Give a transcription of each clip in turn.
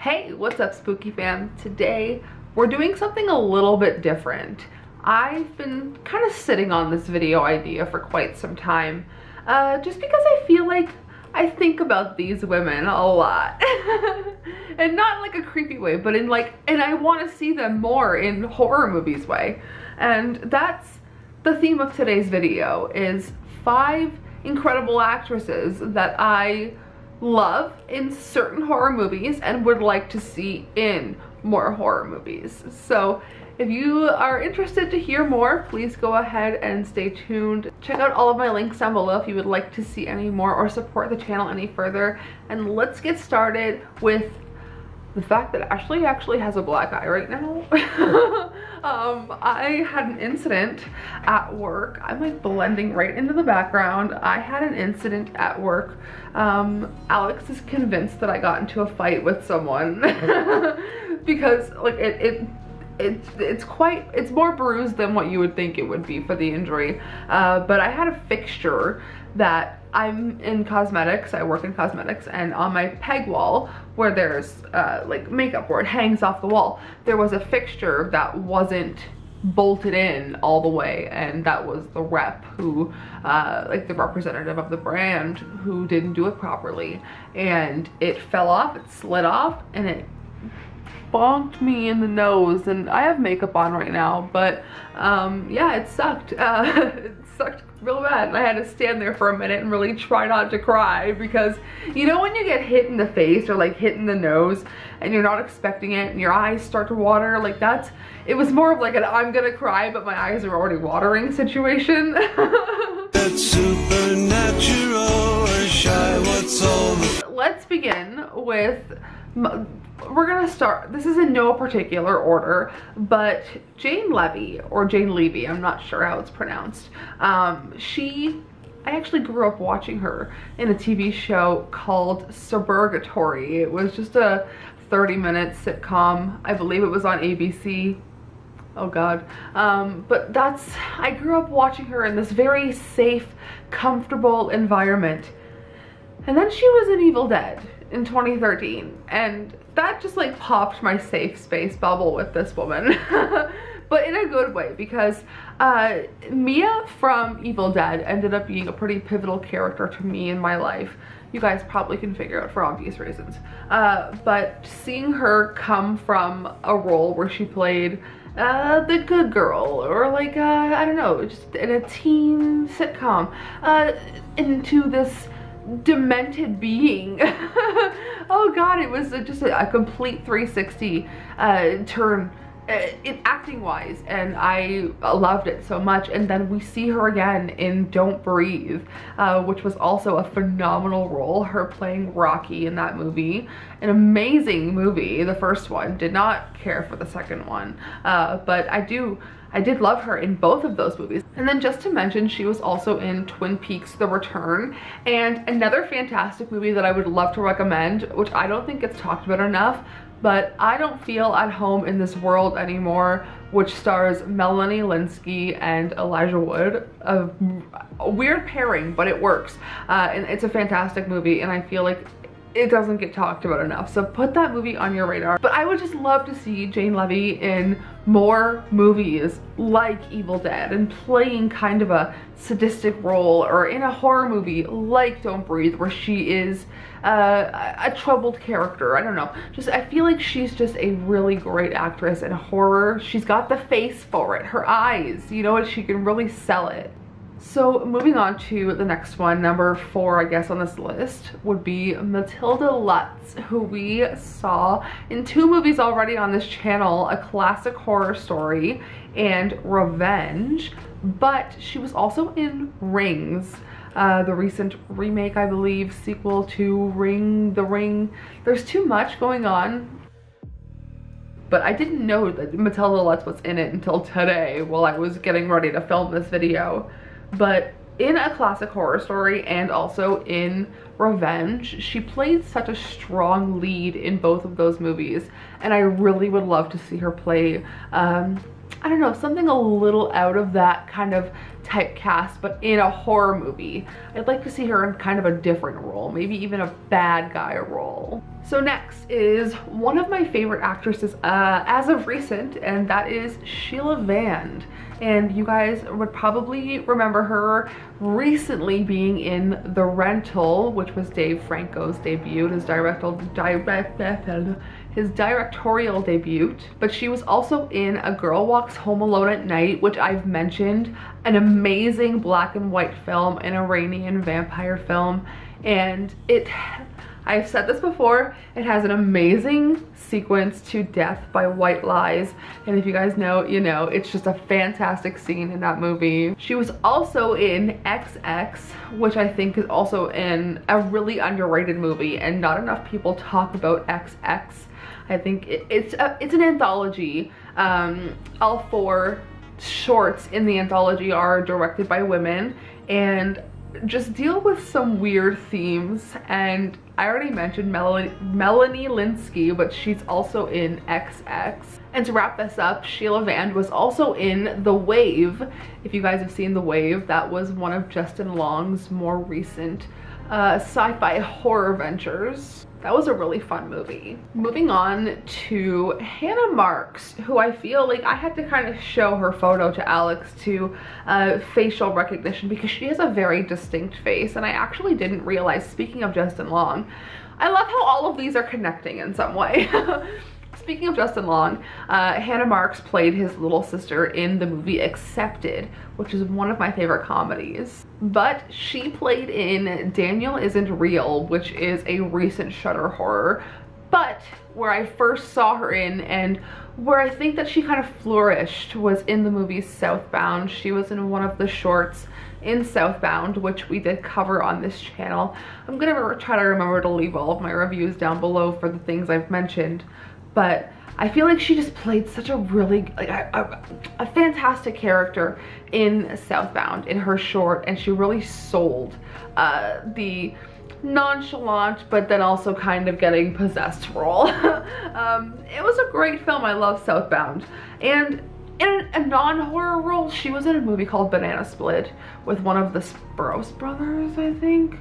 Hey, what's up, Spooky fam? Today we're doing something a little bit different. I've been kind of sitting on this video idea for quite some time, just because I feel like I think about these women a lot. And not in like a creepy way, but in like, and I want to see them more in horror movies way. And that's the theme of today's video, is 5 incredible actresses that I love in certain horror movies and would like to see in more horror movies. So if you are interested to hear more, please go ahead and stay tuned. Check out all of my links down below if you would like to see any more or support the channel any further. And let's get started with the fact that Ashley actually has a black eye right now. I had an incident at work. I'm like blending right into the background. I had an incident at work. Alex is convinced that I got into a fight with someone because like it's more bruised than what you would think it would be for the injury. But I had a fixture that I'm in cosmetics, I work in cosmetics, and on my peg wall where there's like makeup where it hangs off the wall, there was a fixture that wasn't bolted in all the way, and that was the rep who like the representative of the brand who didn't do it properly, and it fell off, it slid off, and it bonked me in the nose. And I have makeup on right now, but yeah, it sucked. It sucked real bad, and I had to stand there for a minute and really try not to cry, because you know when you get hit in the face or like hit in the nose and you're not expecting it and your eyes start to water, like it was more of like an I'm gonna cry but my eyes are already watering situation. That's supernatural or shy, what's all the... Let's begin with, we're gonna start, this is in no particular order, but Jane Levy, or Jane Levy, I'm not sure how it's pronounced. I actually grew up watching her in a TV show called Suburgatory. It was just a 30-minute sitcom. I believe it was on ABC. Oh God. But I grew up watching her in this very safe, comfortable environment. And then she was in Evil Dead in 2013, and that just like popped my safe space bubble with this woman. But in a good way, because Mia from Evil Dead ended up being a pretty pivotal character to me in my life. You guys probably can figure out for obvious reasons. But seeing her come from a role where she played the good girl, or like, I don't know, just in a teen sitcom, into this demented being. Oh God, it was just a complete 360 turn in acting wise, and I loved it so much. And then we see her again in Don't Breathe, which was also a phenomenal role, her playing Rocky in that movie. An amazing movie, the first one. Did not care for the second one, but I did love her in both of those movies. And then just to mention, she was also in Twin Peaks: The Return, and another fantastic movie that I would love to recommend, which I don't think gets talked about enough, but I Don't Feel at Home in This World Anymore, which stars Melanie Lynskey and Elijah Wood. A weird pairing, but it works. And it's a fantastic movie, and I feel like it doesn't get talked about enough, so put that movie on your radar. But I would just love to see Jane Levy in more movies like Evil Dead, and playing kind of a sadistic role, or in a horror movie like Don't Breathe, where she is a troubled character. I don't know, just I feel like she's just a really great actress in horror. She's got the face for it, her eyes, you know what, she can really sell it. So moving on to the next one, number 4 I guess on this list, would be Matilda Lutz, who we saw in 2 movies already on this channel, A Classic Horror Story and Revenge, but she was also in Rings, the recent remake, I believe, sequel to The Ring. There's too much going on, but I didn't know that Matilda Lutz was in it until today while I was getting ready to film this video. But in A Classic Horror Story and also in Revenge, she played such a strong lead in both of those movies, and I really would love to see her play I don't know, something a little out of that kind of typecast, but in a horror movie. I'd like to see her in kind of a different role, maybe even a bad guy role. So next is one of my favorite actresses as of recent, and that is Sheila Van. And you guys would probably remember her recently being in The Rental, which was Dave Franco's debut, his directorial debut. But she was also in A Girl Walks Home Alone at Night, which I've mentioned, an amazing black and white film, an Iranian vampire film. And I've said this before, it has an amazing sequence to Death by White Lies, and if you guys know, you know, it's just a fantastic scene in that movie. She was also in XX, which I think is also in a really underrated movie, and not enough people talk about XX. I think it's an anthology. All 4 shorts in the anthology are directed by women and just deal with some weird themes. And I already mentioned Melanie Linsky, but she's also in XX. And to wrap this up, Sheila Van was also in The Wave. If you guys have seen The Wave, that was one of Justin Long's more recent sci-fi horror ventures. That was a really fun movie. Moving on to Hannah Marks, who I feel like I had to kind of show her photo to Alex to facial recognition, because she has a very distinct face, and I actually didn't realize, speaking of Justin Long, I love how all of these are connecting in some way. Speaking of Justin Long, Hannah Marks played his little sister in the movie Accepted, which is one of my favorite comedies. But she played in Daniel Isn't Real, which is a recent Shudder horror. But where I first saw her in, and where I think that she kind of flourished, was in the movie Southbound. She was in one of the shorts in Southbound, which we did cover on this channel. I'm gonna try to remember to leave all of my reviews down below for the things I've mentioned. But I feel like she just played such a really, like, a fantastic character in Southbound, in her short, and she really sold the nonchalant but then also kind of getting possessed role. It was a great film. I love Southbound. And in a non-horror role, she was in a movie called Banana Split with one of the Sprouse brothers, I think.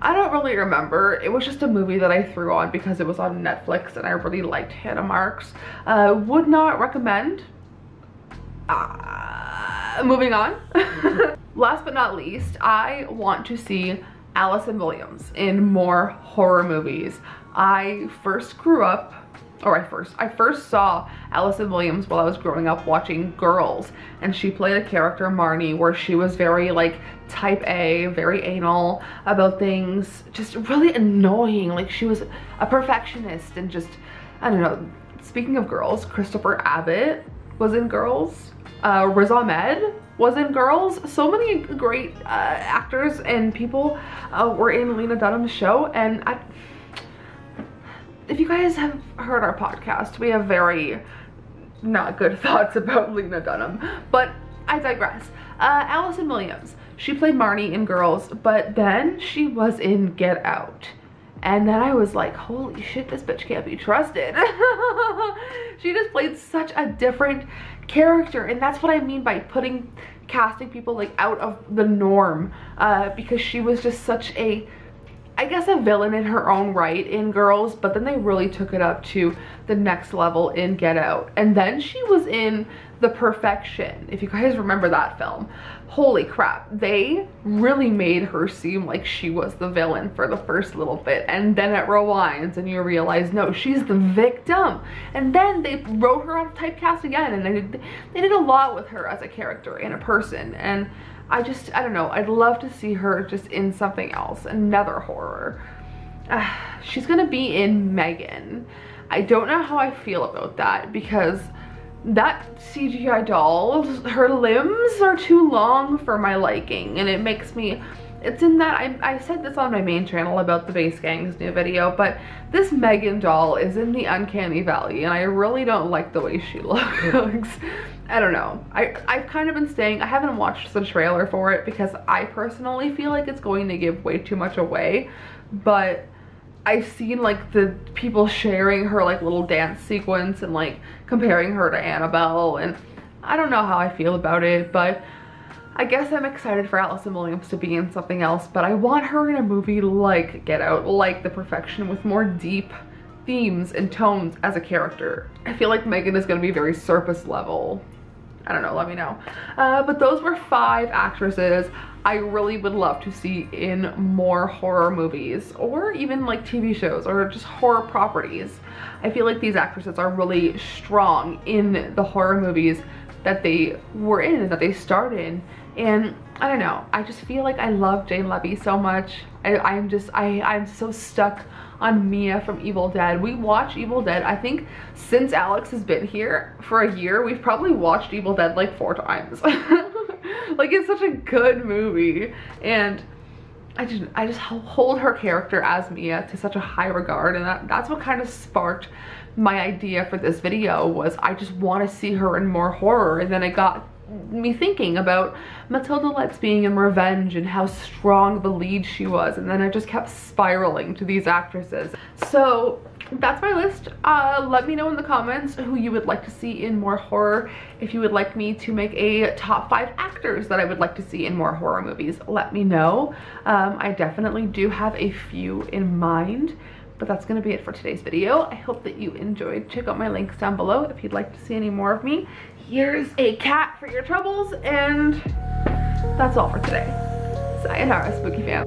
I don't really remember. It was just a movie that I threw on because it was on Netflix and I really liked Hannah Marks. Would not recommend. Moving on. Last but not least, I want to see Allison Williams in more horror movies. I first saw Allison Williams while I was growing up watching Girls, and she played a character, Marnie, where she was very like type A, very anal about things, just really annoying. Like, she was a perfectionist and just, I don't know. Speaking of Girls, Christopher Abbott was in Girls. Riz Ahmed was in Girls. So many great actors and people were in Lena Dunham's show, and if you guys have heard our podcast, we have very not good thoughts about Lena Dunham, but I digress. Allison Williams, she played Marnie in Girls, but then she was in Get Out. And then I was like, holy shit, this bitch can't be trusted. She just played such a different character, and that's what I mean by casting people like out of the norm, because she was just such a, I guess, a villain in her own right in Girls, but then they really took it up to the next level in Get Out. And then she was in The Perfection, if you guys remember that film. Holy crap, they really made her seem like she was the villain for the first little bit, and then it rewinds and you realize, no, she's the victim. And then they wrote her out of typecast again, and they did a lot with her as a character and a person. And I don't know, I'd love to see her just in something else, another horror. She's gonna be in Megan. I don't know how I feel about that, because that CGI doll, her limbs are too long for my liking, and it makes me, it's in that, I said this on my main channel about the Base Gang's new video, but this Megan doll is in the uncanny valley, and I really don't like the way she looks. I don't know. I've kind of been staying, I haven't watched the trailer for it because I personally feel like it's going to give way too much away, but I've seen like the people sharing her like little dance sequence and like comparing her to Annabelle, and I don't know how I feel about it, but I guess I'm excited for Allison Williams to be in something else, but I want her in a movie like Get Out, like The Perfection, with more deep themes and tones as a character. I feel like Megan is going to be very surface level. I don't know, let me know. But those were 5 actresses I really would love to see in more horror movies, or even like TV shows, or just horror properties. I feel like these actresses are really strong in the horror movies that they were in and that they starred in. And I don't know, I just feel like I love Jane Levy so much. I'm so stuck on Mia from Evil Dead. We watch Evil Dead, I think since Alex has been here for a year, we've probably watched Evil Dead like 4 times. Like, it's such a good movie, and I just hold her character as Mia to such a high regard, and that's what kind of sparked my idea for this video. Was I just want to see her in more horror, and then it got me thinking about Matilda Letts being in Revenge and how strong the lead she was, and then I just kept spiraling to these actresses. So that's my list. Let me know in the comments who you would like to see in more horror. If you would like me to make a top 5 actors that I would like to see in more horror movies, let me know. I definitely do have a few in mind. But that's going to be it for today's video. I hope that you enjoyed. Check out my links down below if you'd like to see any more of me. Here's a cat for your troubles, and that's all for today. Sayonara, spooky fam.